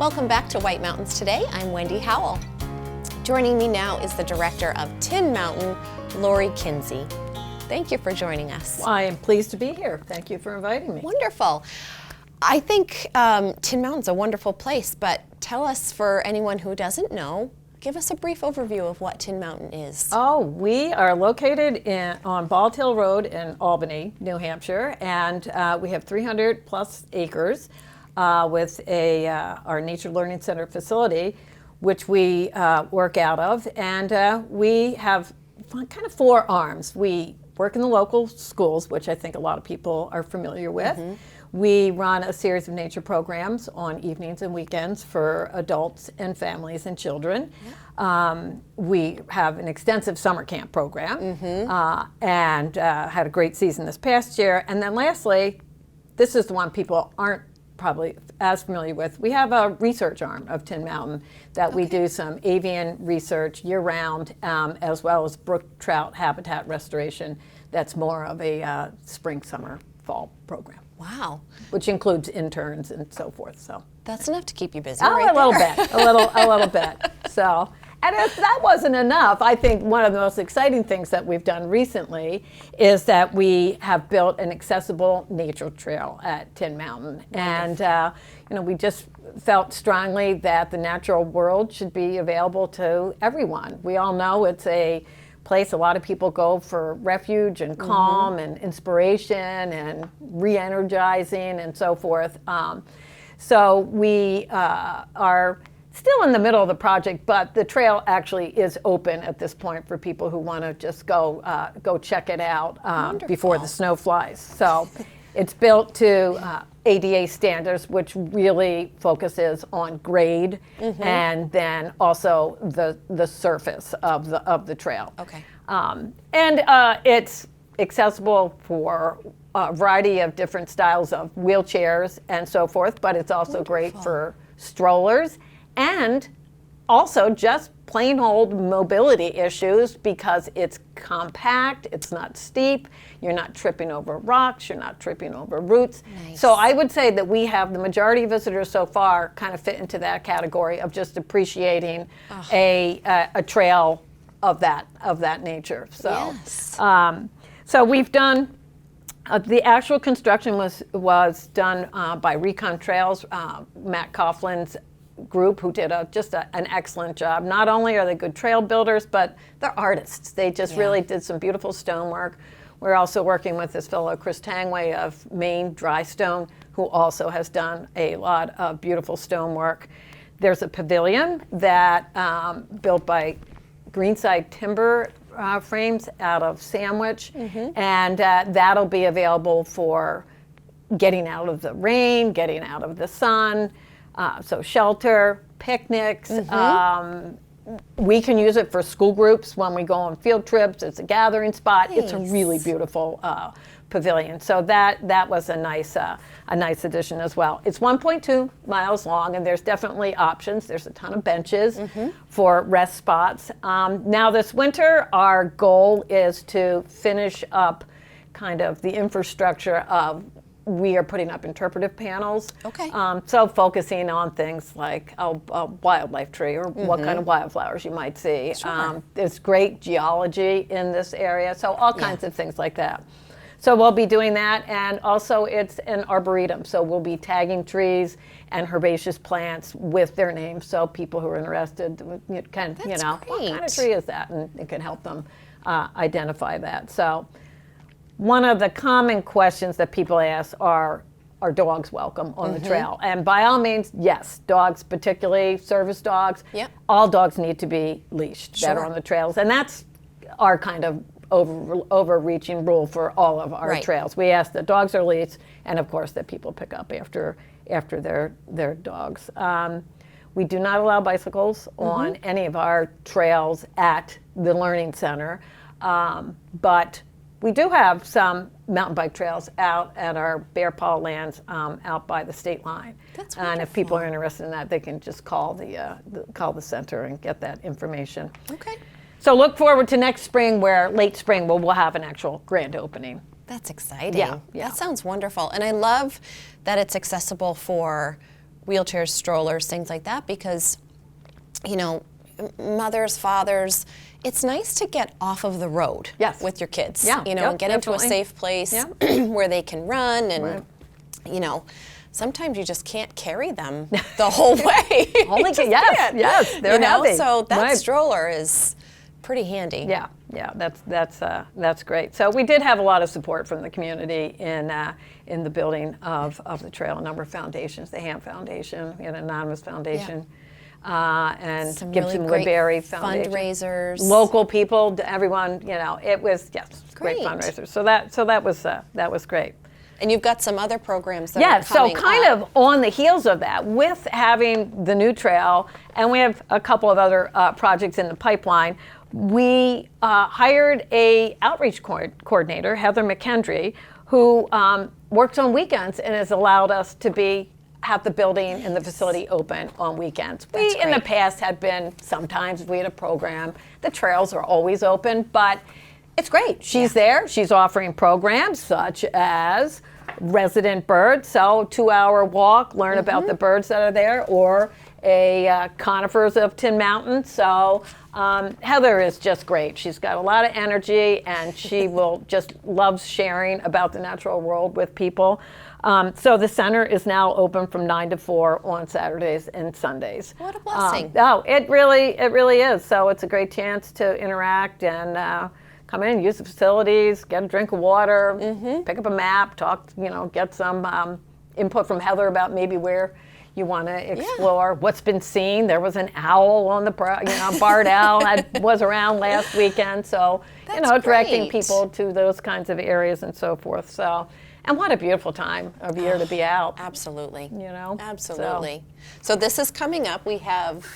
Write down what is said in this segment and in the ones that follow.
Welcome back to White Mountains Today. I'm Wendy Howell. Joining me now is the director of Tin Mountain, Lori Kinsey. Thank you for joining us. I am pleased to be here. Thank you for inviting me. Wonderful. I think Tin Mountain's a wonderful place, but tell us, for anyone who doesn't know, give us a brief overview of what Tin Mountain is. Oh, we are located on Bald Hill Road in Albany, New Hampshire, and we have 300 plus acres with our Nature Learning Center facility, which we work out of, and we have kind of four arms. We work in the local schools, which I think a lot of people are familiar with. Mm-hmm. We run a series of nature programs on evenings and weekends for adults and families and children. Yeah. We have an extensive summer camp program, and had a great season this past year. And then lastly, this is the one people aren't probably as familiar with. We have a research arm of Tin Mountain that we do some avian research year-round, as well as brook trout habitat restoration. That's more of a spring, summer, fall program. Wow. Which includes interns and so forth. So that's enough to keep you busy. A little bit. So, and if that wasn't enough, I think one of the most exciting things that we've done recently is that we have built an accessible nature trail at Tin Mountain. And we just felt strongly that the natural world should be available to everyone. We all know it's a place a lot of people go for refuge and calm and inspiration and re-energizing and so forth. So we are still in the middle of the project, but the trail actually is open at this point for people who want to just go check it out before the snow flies. So it's built to ADA standards, which really focuses on grade and then also the surface of the trail. Okay. And it's accessible for a variety of different styles of wheelchairs and so forth, but it's also great for strollers and also just plain old mobility issues because it's compact, it's not steep, you're not tripping over rocks, you're not tripping over roots. Nice. So I would say that we have the majority of visitors so far kind of fit into that category of just appreciating a trail of that nature. So, yes. So we've done. The actual construction was done by Recon Trails, Matt Coughlin's group, who did an excellent job. Not only are they good trail builders, but they're artists. They just really did some beautiful stonework. We're also working with this fellow, Chris Tangway of Maine Dry Stone, who also has done a lot of beautiful stonework. There's a pavilion that built by Greenside Timber frames out of Sandwich, and that'll be available for getting out of the rain, getting out of the sun, so shelter, picnics. We can use it for school groups when we go on field trips. It's a gathering spot. Nice. It's a really beautiful pavilion. So that was a nice addition as well. It's 1.2 miles long, and there's definitely options. There's a ton of benches for rest spots. Now this winter, our goal is to finish up kind of the infrastructure of. We are putting up interpretive panels. Okay. So focusing on things like a wildlife tree or what kind of wildflowers you might see. Sure. There's great geology in this area, so all kinds of things like that. So we'll be doing that, and also it's an arboretum, so we'll be tagging trees and herbaceous plants with their names, so people who are interested can, That's what great. kind of tree is that, and it can help them identify that. So. One of the common questions that people ask are dogs welcome on the trail? And by all means, yes, dogs, particularly service dogs, all dogs need to be leashed that are on the trails. And that's our kind of overreaching rule for all of our trails. We ask that dogs are leashed, and of course that people pick up after their dogs. We do not allow bicycles on any of our trails at the Learning Center, but we do have some mountain bike trails out at our Bear Paw lands out by the state line. That's wonderful. And if people are interested in that, they can just call the center and get that information. Okay. So look forward to next spring, late spring, we'll have an actual grand opening. That's exciting. Yeah. That sounds wonderful. And I love that it's accessible for wheelchairs, strollers, things like that, because, you know, mothers, fathers, it's nice to get off of the road with your kids, you know, and get into a safe place where they can run and, you know, sometimes you just can't carry them the whole way. Yes, they're heavy. So that stroller is pretty handy. Yeah, that's great. So we did have a lot of support from the community in the building of the trail. A number of foundations, the Ham Foundation, an anonymous foundation, and some Gibson really great Woodbury Foundation, fundraisers, local people, everyone. You know, it was great Great. fundraisers. So that was great. And you've got some other programs that are coming so kind of on the heels of that, with having the new trail, and we have a couple of other projects in the pipeline, we hired a outreach coordinator, Heather McKendry, who works on weekends and has allowed us to have the building and the facility open on weekends. We, in the past, had been, sometimes we had a program, the trails are always open, but it's great. She's there. She's offering programs such as resident birds, so 2-hour walk, learn about the birds that are there, or a conifers of Tin Mountain. So Heather is just great. She's got a lot of energy, and she loves sharing about the natural world with people. So the center is now open from 9 to 4 on Saturdays and Sundays. What a blessing. It really is. So it's a great chance to interact and come in, use the facilities, get a drink of water, pick up a map, talk, get some input from Heather about maybe where you want to explore, what's been seen. There was an owl on the, barred owl was around last weekend. So, directing people to those kinds of areas and so forth. So, and what a beautiful time of year to be out. Absolutely. Absolutely. So this is coming up. We have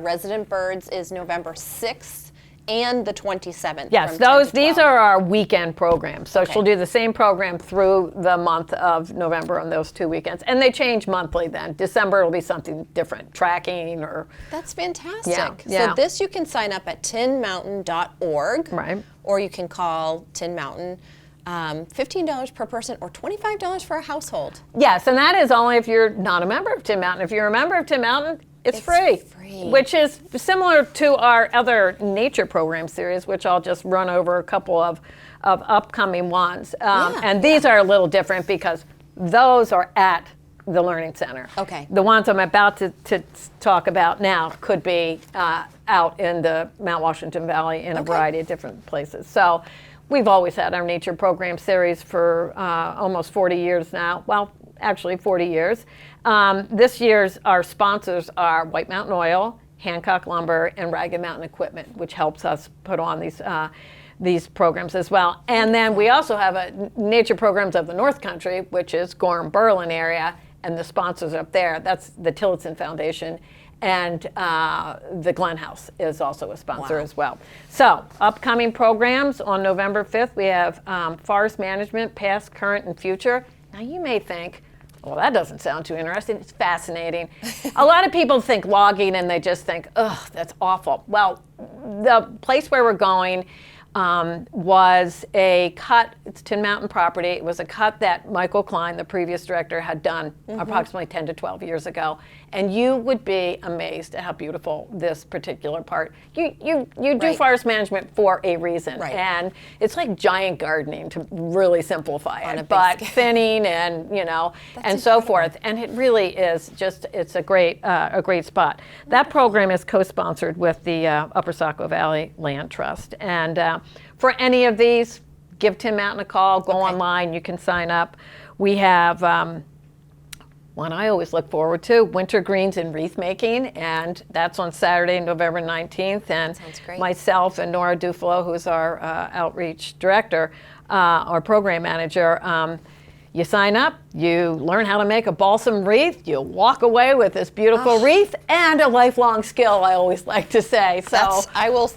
Resident Birds is November 6th. And the 27th. Yes, these are our weekend programs. So she'll do the same program through the month of November on those 2 weekends. And they change monthly then. December will be something different, tracking or... That's fantastic. So this you can sign up at tinmountain.org. Right. Or you can call Tin Mountain. $15 per person or $25 for a household. Yes, and that is only if you're not a member of Tin Mountain. If you're a member of Tin Mountain, it's free. Which is similar to our other nature program series, which I'll just run over a couple of upcoming ones. And these are a little different because those are at the Learning Center. Okay. The ones I'm about to talk about now could be out in the Mount Washington Valley in a variety of different places. So we've always had our nature program series for almost 40 years now. Well, actually 40 years. This year's our sponsors are White Mountain Oil, Hancock Lumber, and Ragged Mountain Equipment, which helps us put on these programs as well. And then we also have a nature programs of the North Country, which is Gorham Berlin area, and the sponsors up there, that's the Tillotson Foundation, and the Glen House is also a sponsor as well. So upcoming programs on November 5th, we have forest management, past, current, and future. Now you may think, well, that doesn't sound too interesting. It's fascinating. A lot of people think logging and they just think, ugh, that's awful. Well, the place where we're going was a cut. It's Tin Mountain property. It was a cut that Michael Klein, the previous director, had done approximately 10 to 12 years ago. And you would be amazed at how beautiful this particular part. You do forest management for a reason. And it's like giant gardening, to really simplify it, but thinning and and so forth. And it really is just, it's a great spot. That program is co-sponsored with the Upper Saco Valley Land Trust. And for any of these, give Tin Mountain a call, go online, you can sign up. We have one I always look forward to, Winter Greens and Wreath Making, and that's on Saturday, November 19th. And myself and Nora Dufalo, who's our outreach director, our program manager, you sign up, you learn how to make a balsam wreath, you walk away with this beautiful wreath and a lifelong skill, I always like to say. So I would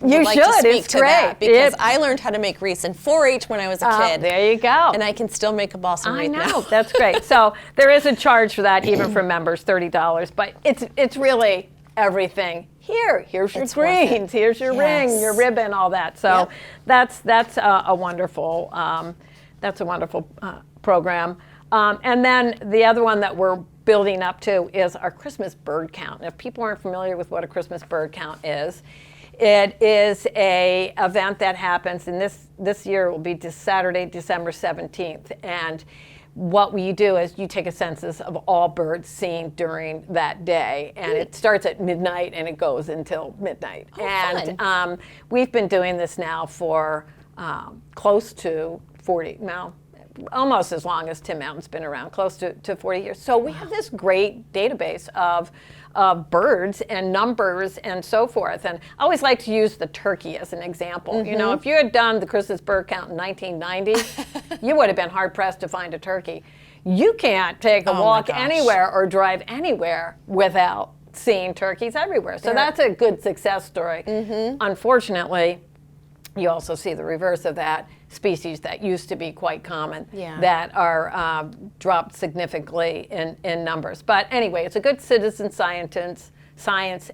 like to speak to that because I learned how to make wreaths in 4-H when I was a kid. There you go. And I can still make a balsam wreath now. I know, that's great. So there is a charge for that, even for members, $30, but it's really everything. Here's your greens, here's your ring, your ribbon, all that. So that's a wonderful program. And then the other one that we're building up to is our Christmas bird count. And if people aren't familiar with what a Christmas bird count is, it is a event that happens, and this year will be Saturday, December 17th. And what we do is you take a census of all birds seen during that day, and it starts at midnight and it goes until midnight. Oh, and fun. We've been doing this now for close to 40, almost as long as Tin Mountain's been around, close to 40 years. So we have this great database of birds and numbers and so forth. And I always like to use the turkey as an example. You know, if you had done the Christmas bird count in 1990, you would have been hard pressed to find a turkey. You can't take a walk anywhere or drive anywhere without seeing turkeys everywhere. So that's a good success story. Unfortunately, you also see the reverse of that. Species that used to be quite common that are dropped significantly in numbers. But anyway, it's a good citizen science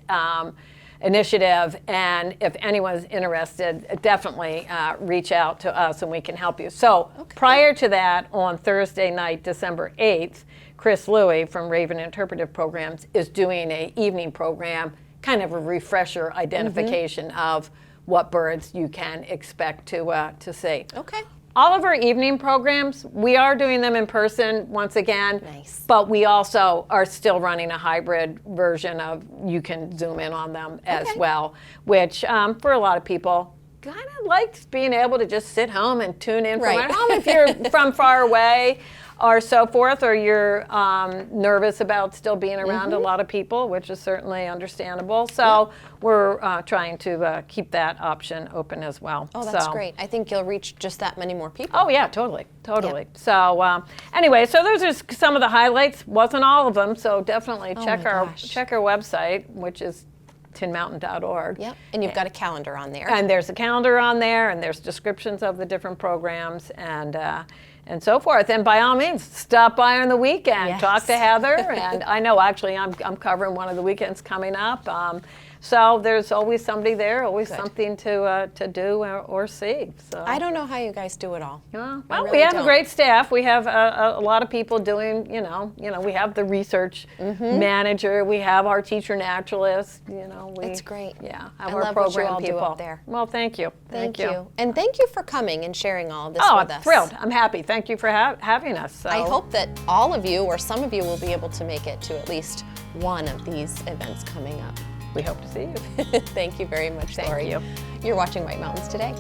initiative, and if anyone's interested, definitely reach out to us and we can help you. So prior to that, on Thursday night, December 8th, Chris Louie from Raven Interpretive Programs is doing an evening program, kind of a refresher identification of what birds you can expect to see. Okay. All of our evening programs, we are doing them in person once again. Nice. But we also are still running a hybrid version of you can Zoom in on them as well, which for a lot of people kind of likes being able to just sit home and tune in from home if you're from far away or so forth, or you're nervous about still being around a lot of people, which is certainly understandable. So we're trying to keep that option open as well. Oh, that's great. I think you'll reach just that many more people. Oh, yeah, totally. Yep. So anyway, so those are some of the highlights. Wasn't all of them, so definitely check our website, which is tinmountain.org. Yep, and you've got a calendar on there. And there's a calendar on there, and there's descriptions of the different programs and so forth. And by all means, stop by on the weekend, talk to Heather. And I know actually I'm covering one of the weekends coming up. So there's always somebody there, always something to do or see. So I don't know how you guys do it all. Well, really we have a great staff. We have a lot of people doing, we have the research manager. We have our teacher naturalist. It's great. Yeah, I love what you all do up there. Well, thank you. Thank you. And thank you for coming and sharing all of this with us. I'm thrilled. I'm happy. Thank you for having us. So. I hope that all of you or some of you will be able to make it to at least one of these events coming up. We hope to see you. Thank you very much, Lori. Thank you. You're watching White Mountains Today.